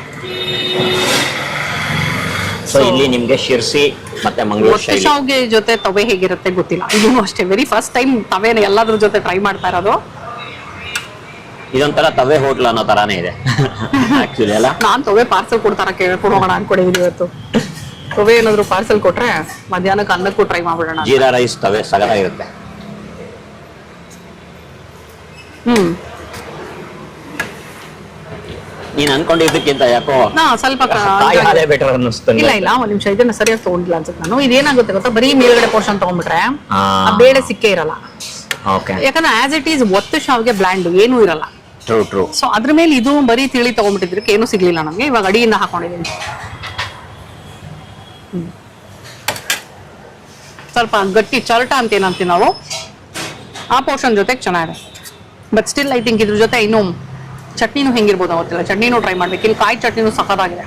ಸೊ ಇಲ್ಲಿ ನಿಮ್ಗೆ ಶಿರ್ಸಿ ಮತ್ತೆ ಮಂಗಳೂರು ಒತ್ತು ಶೈಲಿ. ಶಾವಿಗೆ ಜೊತೆ ತವೆ ಹೇಗಿರುತ್ತೆ ಗೊತ್ತಿಲ್ಲ. ಇದು ಅಷ್ಟೇ ವೆರಿ ಫಸ್ಟ್ ಟೈಮ್ ತವೆನ ಎಲ್ಲಾದ್ರ ಜೊತೆ ಟ್ರೈ ಮಾಡ್ತಾ ಇರೋದು. ಇದೊಂಥರ ತವೆ ಹೋಟ್ಲ್ ಅನ್ನೋ ತರಾನೇ ಇದೆ ಆಕ್ಚುಲಿ ಅಲ್ಲ. ನಾನ್ ತವೆ ಪಾರ್ಸಲ್ ಕೊಡ್ತಾರ ಕೊಡೋಣ ಅನ್ಕೊಂಡಿದೀನಿ ಇವತ್ತು. ತವೆ ಏನಾದ್ರು ಪಾರ್ಸಲ್ ಕೊಟ್ರೆ ಮಧ್ಯಾಹ್ನಕ್ಕೆ ಅನ್ನಕ್ಕೂ ಟ್ರೈ ಮಾಡ್ಬಿಡೋಣ. ಜೀರಾ ರೈಸ್ ತವೆ ಸಗದಾಗಿರುತ್ತೆ. ನೀನ್ ಅನ್ಕೊಂಡಿದ್ದಕ್ಕಿಂತ ಯಾಕೋ ಸ್ವಲ್ಪ ಕಾಯಿ ಹಾಲೇ ಬೆಟರ್ ಅನ್ನಿಸ್ತು. ಇಲ್ಲ ಇಲ್ಲ, ಒಂದ್ ನಿಮಿಷ, ಇದನ್ನ ಸರಿಯಾಗಿ ತಗೊಂಡಿಲ್ಲ ಅನ್ಸುತ್ತೆ ನಾನು. ಇದೇನಾಗುತ್ತೆ ಗೊತ್ತಾ, ಬರೀ ಮೇಲ್ಗಡೆ ಪೋರ್ಷನ್ ತಗೊಂಡ್ಬಿಟ್ರೆ ಆ ಬೇಳೆ ಸಿಕ್ಕೇ ಇರಲ್ಲ. ಓಕೆ, ಯಾಕಂದ್ರೆ ಆಸ್ ಇಟ್ ಈಸ್ ಒತ್ತು ಶಾವಿಗೆ ಬ್ಲ್ಯಾಂಡ್ ಏನೂ ಇರಲ್ಲ. True true. ಸೊ ಅದ್ರ ಮೇಲೆ ಇದು ಬರೀ ತಿಳಿ ತಗೊಂಡ್ಬಿಟ್ಟಿದ್ರಕ್ಕೆ ಏನೂ ಸಿಗ್ಲಿಲ್ಲ ನಮ್ಗೆ. ಇವಾಗ ಅಡಿಯಿಂದ ಹಾಕೊಂಡಿದೀನಿ. ಸ್ವಲ್ಪ ಗಟ್ಟಿ ಚರಟ ಅಂತ ಏನಂತೀವಿ ನಾವು, ಆ ಪೋರ್ಷನ್ ಜೊತೆಗೆ ಚೆನ್ನಾಗಿದೆ. ಬಟ್ ಸ್ಟಿಲ್ ಐ ಥಿಂಕ್ ಇದ್ರ ಜೊತೆ ಇನ್ನೂ ಚಟ್ನಿನೂ ಹೆಂಗಿರ್ಬೋದು ಗೊತ್ತಿಲ್ಲ. ಚಟ್ನಿನೂ ಟ್ರೈ ಮಾಡ್ಬೇಕು. ಇಲ್ಲಿ ಕಾಯಿ ಚಟ್ನಿನೂ ಸಖತ್ತಾಗಿದೆ.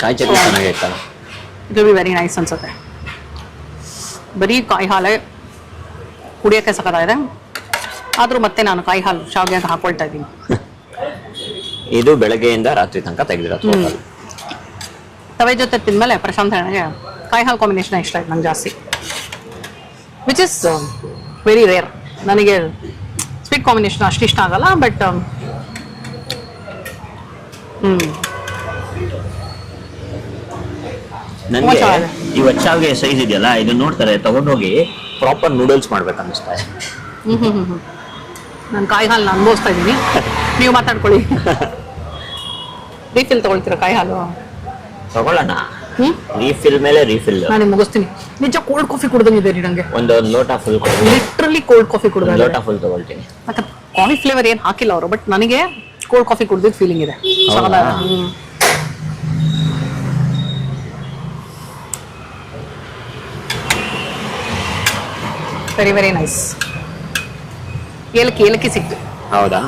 ಕಾಯಿ ಚಟ್ನಿ ಚೆನ್ನಾಗಿರ್ತಲ್ಲ. ಇದು ಬಿ ವೆರಿ ನೈಸ್ ಅನ್ಸುತ್ತೆ. ಬರೀ ಕಾಯಿ ಹಾಲೇ ಕುಡಿಯೋಕ್ಕೆ ಸಖತ್ತಾಗಿದೆ. ಆದ್ರೂ ಮತ್ತೆ ನಾನು ಕಾಯಿ ಹಾಲು ಶಾವಿಗೆ ಹಾಕೊಳ್ತಾ ಇದ್ದೀನಿ. ಇದು ಬೆಳಗ್ಗೆಯಿಂದ ರಾತ್ರಿ ತನಕ ತೆಗೆದಿರೋದು. ತವೆ ಜೊತೆ ತಿಂದ್ಮೇಲೆ ಪ್ರಶಾಂತ್ ನನಗೆ ಕಾಯಿ ಹಾಲು ಕಾಂಬಿನೇಷನ್ ಇಷ್ಟ ಆಯ್ತು ನಂಗೆ ಜಾಸ್ತಿ, ವಿಚ್ ಇಸ್ ವೆರಿ ರೇರ್. ನನಗೆ ಸ್ವೀಟ್ ಕಾಂಬಿನೇಷನ್ ಅಷ್ಟು ಇಷ್ಟ ಆಗಲ್ಲ. ಬಟ್ ನನಗೆ ಈ ಒಚ್ಚಾವಿಗೆ ಸೈಜ್ ಇದೆಯಲ್ಲ, ಇದು ನೋಡ್ತಾರೆ ತಗೊಂಡೋಗಿ ಪ್ರಾಪರ್ ನೂಡಲ್ಸ್ ಮಾಡ್ಬೇಕು ಅನ್ನಿಸ್ತಾ ಇದೆ. ನಾನು ಕಾಯಿ ಹಾಲು ಅನುಭವಿಸ್ತಾ ಇದ್ದೀನಿ. ನೀವು ಮಾತಾಡ್ಕೊಳ್ಳಿ. ರೀಫಿಲ್ ತಗೊಳ್ತೀರಾ ಕಾಯಿ ಹಾಲು? ತಗೊಳ್ಳೋಣ. ರೀಫಿಲ್ ಮೇಲೆ ರೀಫಿಲ್. ನಾನು ಮುಗಿಸ್ತೀನಿ. ನಿಜ ಕೋಲ್ಡ್ ಕಾಫಿ ಕುಡ್ದಂಗಿದೆ ರೀ ನಂಗೆ. ಒಂದು ಲೋಟ ಫುಲ್ ಲಿಟ್ರಲಿ ಕೋಲ್ಡ್ ಕಾಫಿ ಕುಡ್ದ ಲೋಟ ಫುಲ್ ತಗೊಳ್ತೀನಿ. ಮತ್ತೆ ಕಾಫಿ ಫ್ಲೇವರ್ ಏನು ಹಾಕಿಲ್ಲ ಅವರು, ಬಟ್ ನನಗೆ ಕೋಲ್ಡ್ ಕಾಫಿ ಕುಡ್ದಿದ್ ಫೀಲಿಂಗ್ ಇದೆ. Very very nice. ಏಲಕ್ಕಿ ಏಲಕ್ಕಿ ಸಿಕ್ತು. ಹೌದಾ?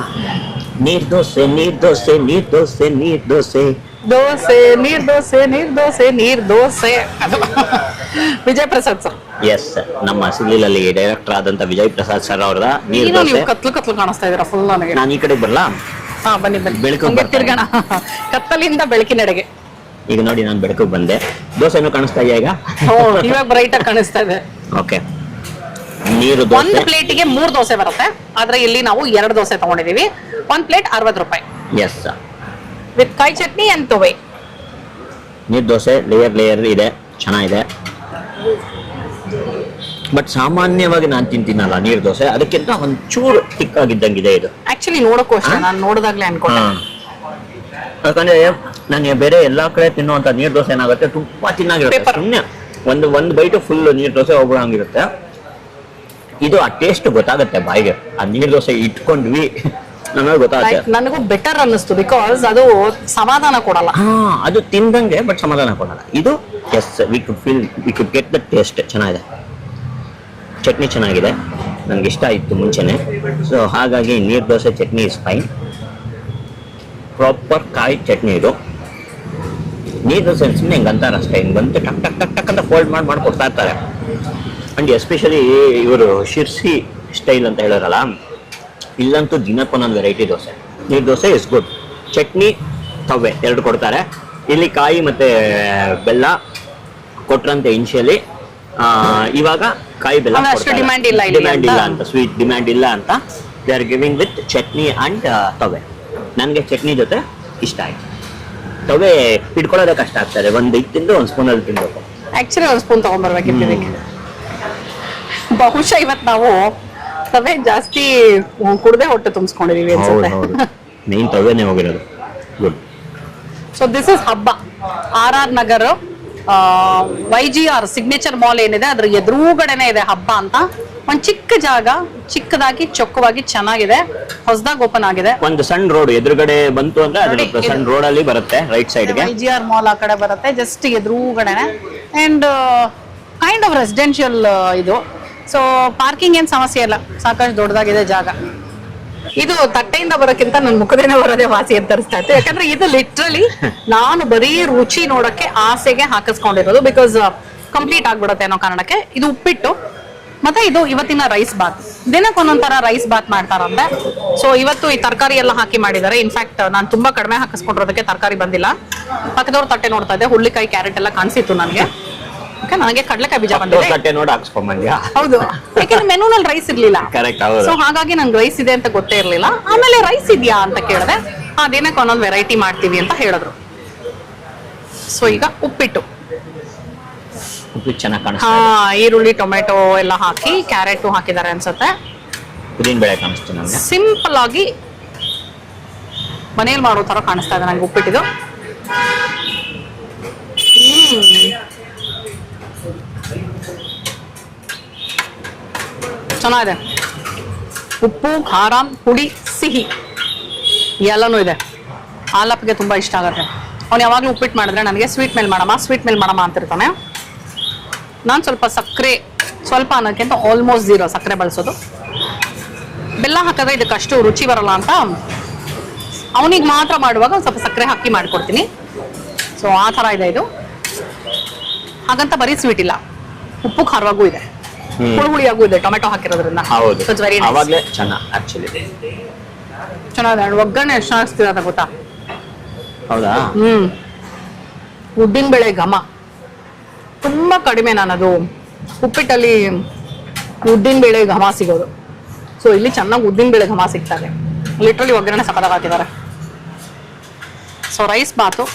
ನೀರ್ ದೋಸೆ ನೀರ್ ದೋಸೆ ನೀರ್ ದೋಸೆ ನೀರ್ ದೋಸೆ ದೋಸೆ ನೀರ್ ದೋಸೆ ನೀರ್ ದೋಸೆ ನೀರ್ ದೋಸೆ. ಅದು ವಿಜಯ್ ಪ್ರಸಾದ್ ಸರ್. ಎಸ್, ನಮ್ಮ ಸಿಗ್ಲಿಲಲ್ಲಿ ಡೈರೆಕ್ಟರ್ ಆದಂತ ವಿಜಯ್ ಪ್ರಸಾದ್ ಸರ್ ಅವರ ನೀರ್ ದೋಸೆ. ನೀವು ಕತ್ಲು ಕತ್ಲು ಕಾಣಿಸ್ತಾ ಇದೀರಾ ಫುಲ್ ನನಗೆ. ನಾನು ಈ ಕಡೆ ಬರ್ಲಾ? ಹಾ ಬನ್ನಿ ಬನ್ನಿ. ಬೆಳಕು ತಿರ್ಗೋಣ ಕತ್ತಲಿಂದ ಬೆಳಕಿನೆಡೆಗೆ. ಈಗ ನೋಡಿ ನಾನು ಬೆಳಕು ಬಂದೆ. ದೋಸೆನೂ ಕಾಣಿಸ್ತಾ ಇದೆಯಾ ಈಗ? ಇವಾಗ ಬ್ರೈಟ್ ಆಗಿ ಕಾಣಿಸ್ತಾ ಇದೆ. ಓಕೆ, ನೀರು ಒಂದು ದೋಸೆ. ಪ್ಲೇಟಿಗೆ 3 ದೋಸೆ ಬರುತ್ತೆ. ಆದ್ರೆ ಇಲ್ಲಿ ನಾವು 2 ದೋಸೆ ತಗೊಂಡಿದೀವಿ. 1 ಪ್ಲೇಟ್ 60 ರೂಪಾಯಿ ಎಸ್, ವಿತ್ ಕಾಯಿ ಚಟ್ನಿ ಅಂಡ್ ತವೆ. ನೀರ್ ದೋಸೆ ಲೇಯರ್ ಲೇಯರ್ ಇದೆ, ಚೆನ್ನಾಗಿದೆ. ಬಟ್ ಸಾಮಾನ್ಯವಾಗಿ ನಾನು ತಿಂತೀನಲ್ಲ ನೀರ್ ದೋಸೆ, ಅದಕ್ಕಿಂತ ಒಂಚೂರು ಥಿಕ್ ಆಗಿದ್ದಂಗಿದೆ ಇದು. ಆಕ್ಚುಲಿ ನೋಡಕ್ಕೂ ಅಷ್ಟೇ, ನಾನು ನೋಡಿದಾಗ್ಲೇ ಅನ್ಕೊಂಡೆ. ಯಾಕಂದ್ರೆ ನಾನು ಬೇರೆ ಎಲ್ಲಾ ಕಡೆ ತಿನ್ನುವಂತ ನೀರ್ ದೋಸೆ ಏನಾಗುತ್ತೆ, ತುಂಬಾ ತಿನ್ನಾಗಿರುತ್ತೆ. ಸುಮ್ಮನೆ ಒಂದು ಬೈಟು ಫುಲ್ ನೀರ್ ದೋಸೆ ಹೋಗ್ಬಿಡಂಗಿರುತ್ತೆ. ಇದು ಆ ಟೇಸ್ಟ್ ಗೊತ್ತಾಗುತ್ತೆ ಬಾಯಿಗೆ. ಆ ನೀರ್ ದೋಸೆ ಇಟ್ಕೊಂಡ್ವಿ ನಮಗೆ ಗೊತ್ತಾಗುತ್ತೆ. ನನಗೂ ಬೆಟರ್ ಅನ್ನಿಸ್ತು, ಬಿಕಾಸ್ ಅದು ಸಮಾಧಾನ ಕೊಡಲ್ಲ. ಅದು ತಿಂದಂಗೆ ಬಟ್ ಸಮಾಧಾನ ಕೊಡಲ್ಲ. ಇದು as we could get the taste. ಚೆನ್ನಾಗಿದೆ, ಚಟ್ನಿ ಚೆನ್ನಾಗಿದೆ, ನನಗೆ ಇಷ್ಟ ಆಯಿತು ಮುಂಚೆನೆ. ಸೊ ಹಾಗಾಗಿ ನೀರು dosa chutney is fine. Proper ಕಾಯಿ ಚಟ್ನಿ ಇದು. ನೀರು ದೋಸೆ ಸುಮ್ಮನೆ ಹಿಂಗೆ ಅಂತಾರೆ ಅಷ್ಟೇ, ಹಿಂಗೆ ಬಂತು ಟಕ್ ಟಕ್ ಟಕ್ ಟಕ್ ಅಂತ ಫೋಲ್ಡ್ ಮಾಡಿ ಕೊಡ್ತಾ ಇರ್ತಾರೆ. ಆ್ಯಂಡ್ ಎಸ್ಪೆಷಲಿ ಇವರು ಶಿರ್ಸಿ ಸ್ಟೈಲ್ ಅಂತ ಹೇಳೋರಲ್ಲ, ಇಲ್ಲಂತೂ ದಿನಕ್ಕೊಂದೊಂದು ವೆರೈಟಿ ದೋಸೆ. ನೀರು ದೋಸೆ ಇಸ್ ಗುಡ್. ಚಟ್ನಿ ತವ್ವೆ ಎರಡು ಕೊಡ್ತಾರೆ. ಇಲ್ಲಿ ಕಾಯಿ ಮತ್ತು ಬೆಲ್ಲ ಕೊಟ್ರಂತೆ ಇನ್ಶಿಯಲಿ. ಇವಾಗ ಕಾಯಿ ಬೆಲ್ಲ ಡಿಮ್ಯಾಂಡ್ ಇಲ್ಲ ಅಂತ, ಸ್ವೀಟ್ ಡಿಮ್ಯಾಂಡ್ ಇಲ್ಲ ಅಂತ they are giving with chutney and ತವೆ. ನನಗೆ ಚಟ್ನಿ ಜೊತೆ ಇಷ್ಟ ಆಯ್ತು. ತವೆ ಇಟ್ಕೊಳ್ಳೋದೇ ಕಷ್ಟ ಆಗ್ತದೆ, ಒಂದು ತಿಂದು ಒಂದು ಸ್ಪೂನಲ್ಲಿ ತಿನ್ಬೇಕು. ಆಕ್ಚುಲಿ ಒಂದು ಸ್ಪೂನ್ ತಗೊಂಡ್ಬರ್ಬೇಕಿತ್ತು ಇದಕ್ಕೆ. ಬಹುಶಃ ಇವತ್ತು ನಾವು ತವೆ ಜಾಸ್ತಿ ಕುಡ್ದೆ ಹೊಟ್ಟೆ ತುಂಬಿಸ್ಕೊಂಡಿದೀವಿ ಅನ್ಸುತ್ತೆ. ಮೇನ್ ತವೆನೇ ಹೋಗಿರೋದು. ಗುಡ್. ಸೊ ದಿಸ್ ಇಸ್ ಹಬ್ಬ, RR Nagar YGR signature mall ಏನಿದೆ ಅದ್ರ ಎದುರುಗಡೆನೆ ಇದೆ ಹಬ್ಬ ಅಂತ. ಒಂದ್ ಚಿಕ್ಕ ಜಾಗ, ಚಿಕ್ಕದಾಗಿ ಚೊಕ್ಕವಾಗಿ ಚೆನ್ನಾಗಿದೆ, ಹೊಸದಾಗಿ ಓಪನ್ ಆಗಿದೆ. ಒಂದು ಸಣ್ಣ ರೋಡ್ ಎದುರುಗಡೆ ಬಂತು ಅಂದ್ರೆ ಅದ್ರ ಸಣ್ಣ ರೋಡ್ ಅಲ್ಲಿ ಬರುತ್ತೆ ರೈಟ್ ಸೈಡ್ ಗೆ. YGR ಮಾಲ್ ಆ ಕಡೆ ಬರುತ್ತೆ, ಜಸ್ಟ್ ಎದುರುಗಡೆನೆ. ಅಂಡ್ ಕೈಂಡ್ ಆಫ್ ರೆಸಿಡೆನ್ಷಿಯಲ್ ಇದು. ಸೊ ಪಾರ್ಕಿಂಗ್ ಏನ್ ಸಮಸ್ಯೆ ಇಲ್ಲ, ಸಾಕಷ್ಟು ದೊಡ್ಡದಾಗಿದೆ ಜಾಗ. ಇದು ತಟ್ಟೆಯಿಂದ ಬರೋಕ್ಕಿಂತ ನನ್ನ ಮುಖದೇನೆ ಬರೋದೇ ವಾಸಿ ಅಂತ ಅನಿಸ್ತಾ ಇತ್ತು. ಯಾಕಂದ್ರೆ ಇದು ಲಿಟ್ರಲಿ ನಾನು ಬರೀ ರುಚಿ ನೋಡಕ್ಕೆ ಆಸೆಗೆ ಹಾಕಿಸ್ಕೊಂಡಿರೋದು, ಬಿಕಾಸ್ ಕಂಪ್ಲೀಟ್ ಆಗ್ಬಿಡುತ್ತೆ ಅನ್ನೋ ಕಾರಣಕ್ಕೆ. ಇದು ಉಪ್ಪಿಟ್ಟು ಮತ್ತೆ ಇದು ಇವತ್ತಿನ ರೈಸ್ ಬಾತ್. ದಿನಕ್ಕೆ ಒಂದೊಂದರ ರೈಸ್ ಬಾತ್ ಮಾಡ್ತಾರಂತೆ. ಸೊ ಇವತ್ತು ಈ ತರಕಾರಿ ಎಲ್ಲ ಹಾಕಿ ಮಾಡಿದ್ದಾರೆ. ಇನ್ಫ್ಯಾಕ್ಟ್ ನಾನು ತುಂಬಾ ಕಡಿಮೆ ಹಾಕಿಸ್ಕೊಂಡಿರೋದಕ್ಕೆ ತರಕಾರಿ ಬಂದಿಲ್ಲ. ಪಕ್ಕದವ್ರ ತಟ್ಟೆ ನೋಡ್ತಾ ಇದ್ದೆ, ಹುಳ್ಳಿಕಾಯಿ ಕ್ಯಾರೆಟ್ ಎಲ್ಲ ಕಾಣಿಸಿತ್ತು ನನಗೆ. ನನಗೆ ಕಡಲೆಕಾಯಿ ಬೀಜ ಬಂದಿದೆ. ನೋಡಿ ಹಾಕ್ಸ್ಕೊಂಡ್ಬಂದ್ಯಾ? ಹೌದು, ಯಾಕಂದ್ರೆ ಮೆನುನಲ್ಲಿ ರೈಸ್ ಇರ್ಲಿಲ್ಲ. ಕರೆಕ್ಟ್. ಸೊ ಹಾಗಾಗಿ ನಂಗೆ ರೈಸ್ ಇದೆ ಅಂತ ಗೊತ್ತೇ ಇರ್ಲಿಲ್ಲ. ಆಮೇಲೆ ರೈಸ್ ಇದೆಯಾ ಅಂತ ಕೇಳಿದೆ, ದಿನಕ್ಕೆ ಒಂದೊಂದು ವೆರೈಟಿ ಮಾಡ್ತೀವಿ ಅಂತ ಹೇಳಿದ್ರು. ಸೊ ಈಗ ಉಪ್ಪಿಟ್ಟು ಚೆನ್ನಾಗಿ ಕಾಣಿಸ್ತಾ ಇದೆ. ಈರುಳ್ಳಿ ಟೊಮೆಟೊ ಎಲ್ಲ ಹಾಕಿ ಕ್ಯಾರೆಟ್ ಹಾಕಿದ್ದಾರೆ ಅನ್ಸುತ್ತೆ. ಉದ್ದಿನ ಬೇಳೆ ಕಾಣಿಸ್ತು ನನಗೆ. ಸಿಂಪಲ್ ಆಗಿ ಮನೇಲಿ ಮಾಡೋ ತರ ಕಾಣಿಸ್ತಾ ಇದೆ ನಂಗೆ ಉಪ್ಪಿಟ್ಟಿದು. ಚೆನ್ನಾಗಿದೆ. ಉಪ್ಪು, ಖಾರ, ಹುಳಿ, ಸಿಹಿ ಎಲ್ಲನೂ ಇದೆ. ಆಲಪ್ಗೆ ತುಂಬಾ ಇಷ್ಟ ಆಗುತ್ತೆ. ಅವ್ನು ಯಾವಾಗಲೂ ಉಪ್ಪಿಟ್ಟು ಮಾಡಿದ್ರೆ ನನಗೆ ಸ್ವೀಟ್ ಮೇಲೆ ಮಾಡಮ್ಮ ಅಂತಿರ್ತಾನೆ. ನಾನು ಸ್ವಲ್ಪ ಸಕ್ಕರೆ, ಸ್ವಲ್ಪ ಅನ್ನೋಕ್ಕಿಂತ ಆಲ್ಮೋಸ್ಟ್ 0 ಸಕ್ಕರೆ ಬಳಸೋದು. ಬೆಲ್ಲ ಹಾಕಿದ್ರೆ ಇದಕ್ಕಷ್ಟು ರುಚಿ ಬರಲ್ಲ ಅಂತ ಅವನಿಗೆ ಮಾತ್ರ ಮಾಡುವಾಗ ಸ್ವಲ್ಪ ಸಕ್ಕರೆ ಹಾಕಿ ಮಾಡಿಕೊಡ್ತೀನಿ. ಸೊ ಆ ಥರ ಇದೆ ಇದು. ಹಾಗಂತ ಬರೀ ಸ್ವೀಟ್ ಇಲ್ಲ, ಉಪ್ಪು ಖಾರವಾಗೂ ಇದೆ, ಹುಳಿಯಾಗೂ ಇದೆ ಟೊಮೆಟೊ ಹಾಕಿರೋದ್ರಿಂದ. ಚೆನ್ನಾಗಿದೆ. ಒಗ್ಗರಣೆ ಎಷ್ಟು ಚೆನ್ನಾಗಿಸ್ತಿದೆ ಗೊತ್ತಾ? ಹೌದಾ? ಉದ್ದಿನ ಬೇಳೆ ಘಮ ತುಂಬಾ ಕಡಿಮೆ. ನಾನದು ಉಪ್ಪಿಟ್ಟಲ್ಲಿ ಉದ್ದಿನ ಬೇಳೆ ಘಮ ಸಿಗೋದು. ಸೊ ಇಲ್ಲಿ ಚೆನ್ನಾಗಿ ಉದ್ದಿನ ಬೇಳೆ ಘಮ ಸಿಗ್ತಾರೆ. ಲಿಟ್ರಲಿ ಒಗ್ಗರಣೆ ಸಖತ್ತಾಗಿ ಹಾಕಿದ್ದಾರೆ. ಸೊ ರೈಸ್ ಬಾತು,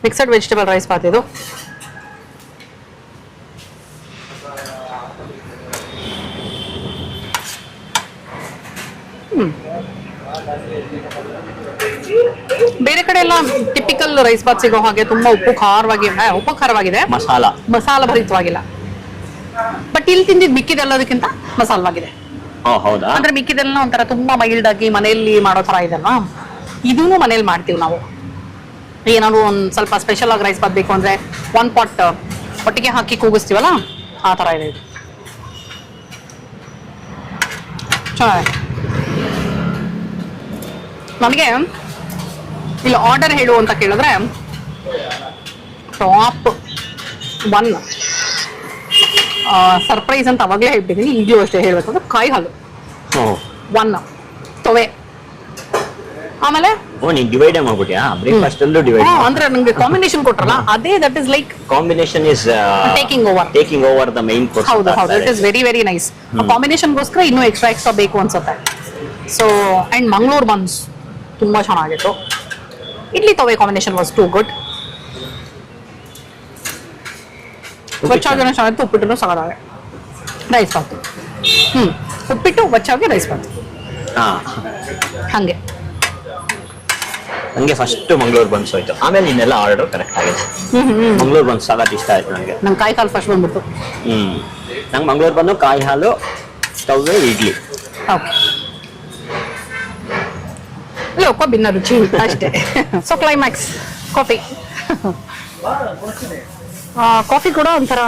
ಮಿಕ್ಸಡ್ ವೆಜಿಟೇಬಲ್ ರೈಸ್ ಬಾತ್ ಇದು. ಬೇರೆ ಕಡೆ ಎಲ್ಲ ಟಿಪಿಕಲ್ ರೈಸ್ ಬಾತ್ ಸಿಗೋ ಹಾಗೆ ತುಂಬಾ ಉಪ್ಪು ಖಾರವಾಗಿದೆ, ಮಸಾಲ ಭರಿತವಾಗಿಲ್ಲ. ಬಟ್ ಇಲ್ಲಿ ತಿಂದಿದ್ ಮಿಕ್ಕಿದೆಲ್ಲದಕ್ಕಿಂತ ಮಸಾಲವಾಗಿದೆ. ಅಂದ್ರೆ ಮಿಕ್ಕಿದೆಲ್ಲ ಒಂಥರ ತುಂಬಾ ಮೈಲ್ಡ್ ಆಗಿ ಮನೆಯಲ್ಲಿ ಮಾಡೋ ತರ ಇದಲ್ವಾ. ಇದೂನು ಮನೇಲಿ ಮಾಡ್ತೀವಿ ನಾವು. ಏನಾದ್ರು ಒಂದ್ ಸ್ವಲ್ಪ ಸ್ಪೆಷಲ್ ಆಗಿ ರೈಸ್ ಬಾತ್ ಬೇಕು ಅಂದ್ರೆ 1 ಪಾಟ್ ಒಟ್ಟಿಗೆ ಹಾಕಿ ಕೂಗಿಸ್ತೀವಲ್ಲ, ಆ ತರ ಇದೆ ಇದು. ಚೆನ್ನಾಗಿದೆ. ನನಗೆ ಇಲ್ಲಿ ಆರ್ಡರ್ ಹೇಳು ಅಂತ ಕೇಳಿದ್ರೆ ಟಾಪ್ 1 ಸರ್ಪ್ರೈಸ್ ಅಂತ ಅವಾಗಲೇ ಹೇಳ್ಬಿಟ್ಟಿದ್ದೀನಿ, ಈಗಲೂ ಅಷ್ಟೇ ಹೇಳ್ಬೇಕಂದ್ರೆ ಕಾಯಿ ಹಾಲು 1 ತೊವೆ. ಆಮೇಲೆ ಡಿವೈಡ್ ಮಾಡ್ಬಿಟ್ಯಾ? ಬ್ರೇಕ್ಫಾಸ್ಟ್ ಅಲ್ಲೂ ಡಿವೈಡ್ ಅಂದ್ರೆ ನಂಗೆ ಕಾಂಬಿನೇಷನ್ ಕೊಟ್ರಲ್ಲ, ಅದೇ that is like combination is taking over the main course. ಹೌದು, it is very very nice. ಕಾಂಬಿನೇಷನ್ಗೋಸ್ಕರ ಇನ್ನೂ ಎಕ್ಸ್ಟ್ರಾ ಬೇಕು ಅನ್ಸುತ್ತೆ. ಸೊ ಅಂಡ್ ಮಂಗಳೂರು ಬನ್ಸ್ ತುಂಬಾ ಚೆನ್ನಾಗಿತ್ತು. ಇಡ್ಲಿ ತವೆ ಕಾಂಬಿನೇಷನ್ ವಾಸ್ ಟೂ ಗುಡ್. ಬಚ್ಚಾಗಿನ ಚೆನ್ನಾಗಿತ್ತು, ಉಪ್ಪಿಟ್ಟು ಸಾಕಾಗಿದೆ. ರೈಸ್ ಬಾತು ಉಪ್ಪಿಟ್ಟು ಬಚ್ಚಾಗಿ ರೈಸ್ ಬಾತು ಹಂಗೆ ಫಸ್ಟ್ ಮಂಗಳೂರು ಬನ್ಸ್ ಹೋಯ್ತು, ಆಮೇಲೆ ಇನ್ನೆಲ್ಲ ಆರ್ಡರ್ ಕರೆಕ್ಟ್ ಆಗಿದೆ. ಮಂಗಳೂರು ಬನ್ಸ್ ಸಾಕಷ್ಟು ಇಷ್ಟ ಆಯ್ತು ನನಗೆ. ನಂಗೆ ಕಾಯಿ ಹಾಲು ಫಸ್ಟ್ ಬಂದ್ಬಿಟ್ಟು. ನಂಗೆ ಮಂಗಳೂರು ಬಂದು ಕಾಯಿ ಹಾಲು, ತವೆ, ಇಡ್ಲಿ. ಓಕೆ ಒಕ್ಕೋ ಭಿನ್ನ ರುಚಿ ಅಷ್ಟೇ. So climax coffee. ಕಾಫಿ ಕೂಡ ಒಂಥರ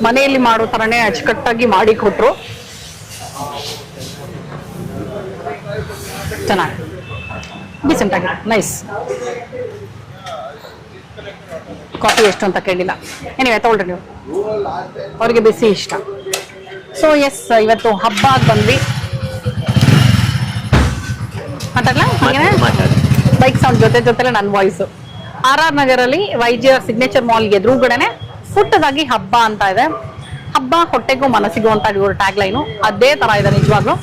ಮನೆಯಲ್ಲಿ ಮಾಡೋ ಥರನೇ ಅಚ್ಚುಕಟ್ಟಾಗಿ ಮಾಡಿ ಕೊಟ್ರು. ಚೆನ್ನಾಗಿ ಡಿಸೆಂಟ್ ಆಗಿದೆ, ನೈಸ್. ಕಾಫಿ ಎಷ್ಟು ಅಂತ ಕೇಳಿಲ್ಲ, ಏನಿವೆ ತಗೊಳ್ರಿ ನೀವು, ಅವ್ರಿಗೆ ಬಿಸಿ ಇಷ್ಟ. ಸೊ ಎಸ್, ಇವತ್ತು ಹಬ್ಬ ಬಂದ್ವಿ. ಮಾತಾಡ್ಲಾ ಹಾಗೇನೆ ಬೈಕ್ ಸೌಂಡ್ ಜೊತೆಲೆ ನನ್ನ ವಾಯ್ಸು. RR ನಗರಲ್ಲಿ YGR ಸಿಗ್ನೇಚರ್ ಮಾಲ್ಗೆ ಎದುರುಗಡೆನೆ ಪುಟ್ಟದಾಗಿ ಹಬ್ಬ ಅಂತ ಇದೆ. ಹಬ್ಬ ಹೊಟ್ಟೆಗೂ ಮನಸ್ಸಿಗೂ ಅಂತ ಇವ್ರ ಟ್ಯಾಗ್ ಲೈನು ಅದೇ ತರ ಇದೆ. ನಿಜವಾಗ್ಲೂ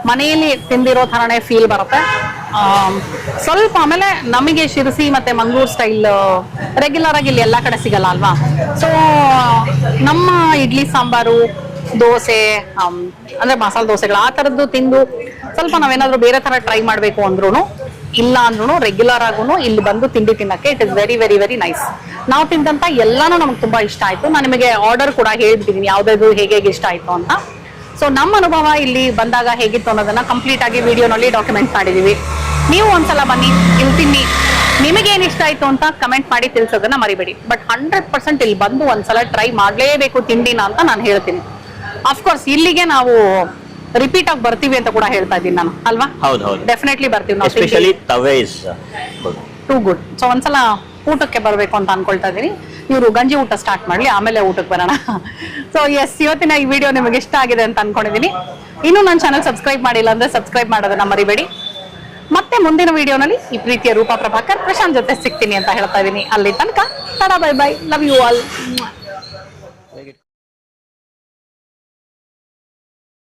ಮನೆಯಲ್ಲಿ ತಿಂದಿರೋ ಥರನೇ ಫೀಲ್ ಬರುತ್ತೆ. ಸ್ವಲ್ಪ ಆಮೇಲೆ ನಮಗೆ ಶಿರಸಿ ಮತ್ತೆ ಮಂಗಳೂರು ಸ್ಟೈಲ್ ರೆಗ್ಯುಲರ್ ಆಗಿ ಇಲ್ಲಿ ಎಲ್ಲ ಕಡೆ ಸಿಗಲ್ಲ ಅಲ್ವಾ. ಸೊ ನಮ್ಮ ಇಡ್ಲಿ ಸಾಂಬಾರು, ದೋಸೆ, ಅಂದ್ರೆ ಮಸಾಲೆ ದೋಸೆಗಳು ಆ ಥರದ್ದು ತಿಂದು ಸ್ವಲ್ಪ ನಾವೇನಾದ್ರೂ ಬೇರೆ ತರ ಟ್ರೈ ಮಾಡಬೇಕು ಅಂದ್ರೂ, ಇಲ್ಲ ಅಂದ್ರೂ ರೆಗ್ಯುಲರ್ ಆಗೂ ಇಲ್ಲಿ ಬಂದು ತಿಂಡಿ ತಿನ್ನಕ್ಕೆ it is very very very nice. ನಾವು ತಿಂದಂತ ಎಲ್ಲಾನು ನಮ್ಗೆ ತುಂಬಾ ಇಷ್ಟ ಆಯ್ತು. ನಾನು ನಿಮಗೆ ಆರ್ಡರ್ ಕೂಡ ಹೇಳ್ಬಿಟ್ಟಿದ್ದೀನಿ ಯಾವ್ದಾದ್ರು ಹೇಗೆ ಇಷ್ಟ ಆಯ್ತು ಅಂತ. ಸೊ ನಮ್ಮ ಅನುಭವ ಇಲ್ಲಿ ಬಂದಾಗ ಹೇಗಿತ್ತು ಅನ್ನೋದನ್ನ ಕಂಪ್ಲೀಟ್ ಆಗಿ ವಿಡಿಯೋನಲ್ಲಿ ಡಾಕ್ಯುಮೆಂಟ್ ಮಾಡಿದೀವಿ. ನೀವು ಒಂದ್ಸಲ ಬನ್ನಿ, ಇಲ್ಲಿ ತಿನ್ನಿ, ನಿಮಗೇನು ಇಷ್ಟ ಆಯ್ತು ಅಂತ ಕಮೆಂಟ್ ಮಾಡಿ ತಿಳಿಸೋದನ್ನ ಮರಿಬೇಡಿ. ಬಟ್ 100% ಇಲ್ಲಿ ಬಂದು ಒಂದ್ಸಲ ಟ್ರೈ ಮಾಡ್ಲೇಬೇಕು ತಿಂಡಿನ ಅಂತ ನಾನು ಹೇಳ್ತೀನಿ. ಅಫ್ಕೋರ್ಸ್ ಇಲ್ಲಿಗೆ ನಾವು ರಿಪೀಟ್ ಆಗಿ ಬರ್ತೀವಿ ಅಂತ ಕೂಡ ಹೇಳ್ತಾ ಇದ್ದೀನಿ ನಾನು, ಅಲ್ವಾ? ಹೌದು ಡೆಫಿನೆಟ್ಲಿ ಬರ್ತೀವಿ ನಾವು. ಎಸ್ಪೆಷಲಿ ತವೆ ಇಸ್ ಟೂ ಗುಡ್. ಸೊ ಒಂದ್ಸಲ ಊಟಕ್ಕೆ ಬರಬೇಕು ಅಂತ ಅನ್ಕೊಳ್ತಾ ಇದ್ದೀನಿ. ಇವರು ಗಂಜಿ ಊಟ ಸ್ಟಾರ್ಟ್ ಮಾಡ್ಲಿ, ಆಮೇಲೆ ಊಟಕ್ಕೆ ಬರೋಣ. ಸೊ ಎಸ್, ಇವತ್ತಿನ ಈ ವಿಡಿಯೋ ನಿಮಗೆ ಇಷ್ಟ ಆಗಿದೆ ಅಂತ ಅನ್ಕೊಂಡಿದ್ದೀನಿ. ಇನ್ನೂ ನನ್ನ ಚಾನಲ್ ಸಬ್ಸ್ಕ್ರೈಬ್ ಮಾಡಿಲ್ಲ ಅಂದ್ರೆ ಸಬ್ಸ್ಕ್ರೈಬ್ ಮಾಡೋದನ್ನ ಮರಿಬೇಡಿ. ಮತ್ತೆ ಮುಂದಿನ ವಿಡಿಯೋನಲ್ಲಿ ಈ ಪ್ರೀತಿಯ ರೂಪಾ ಪ್ರಭಾಕರ್ ಪ್ರಶಾಂತ್ ಜೊತೆ ಸಿಗ್ತೀನಿ ಅಂತ ಹೇಳ್ತಾ ಇದ್ದೀನಿ. ಅಲ್ಲಿ ತನಕ ಟಾಟಾ, bye bye, love you all.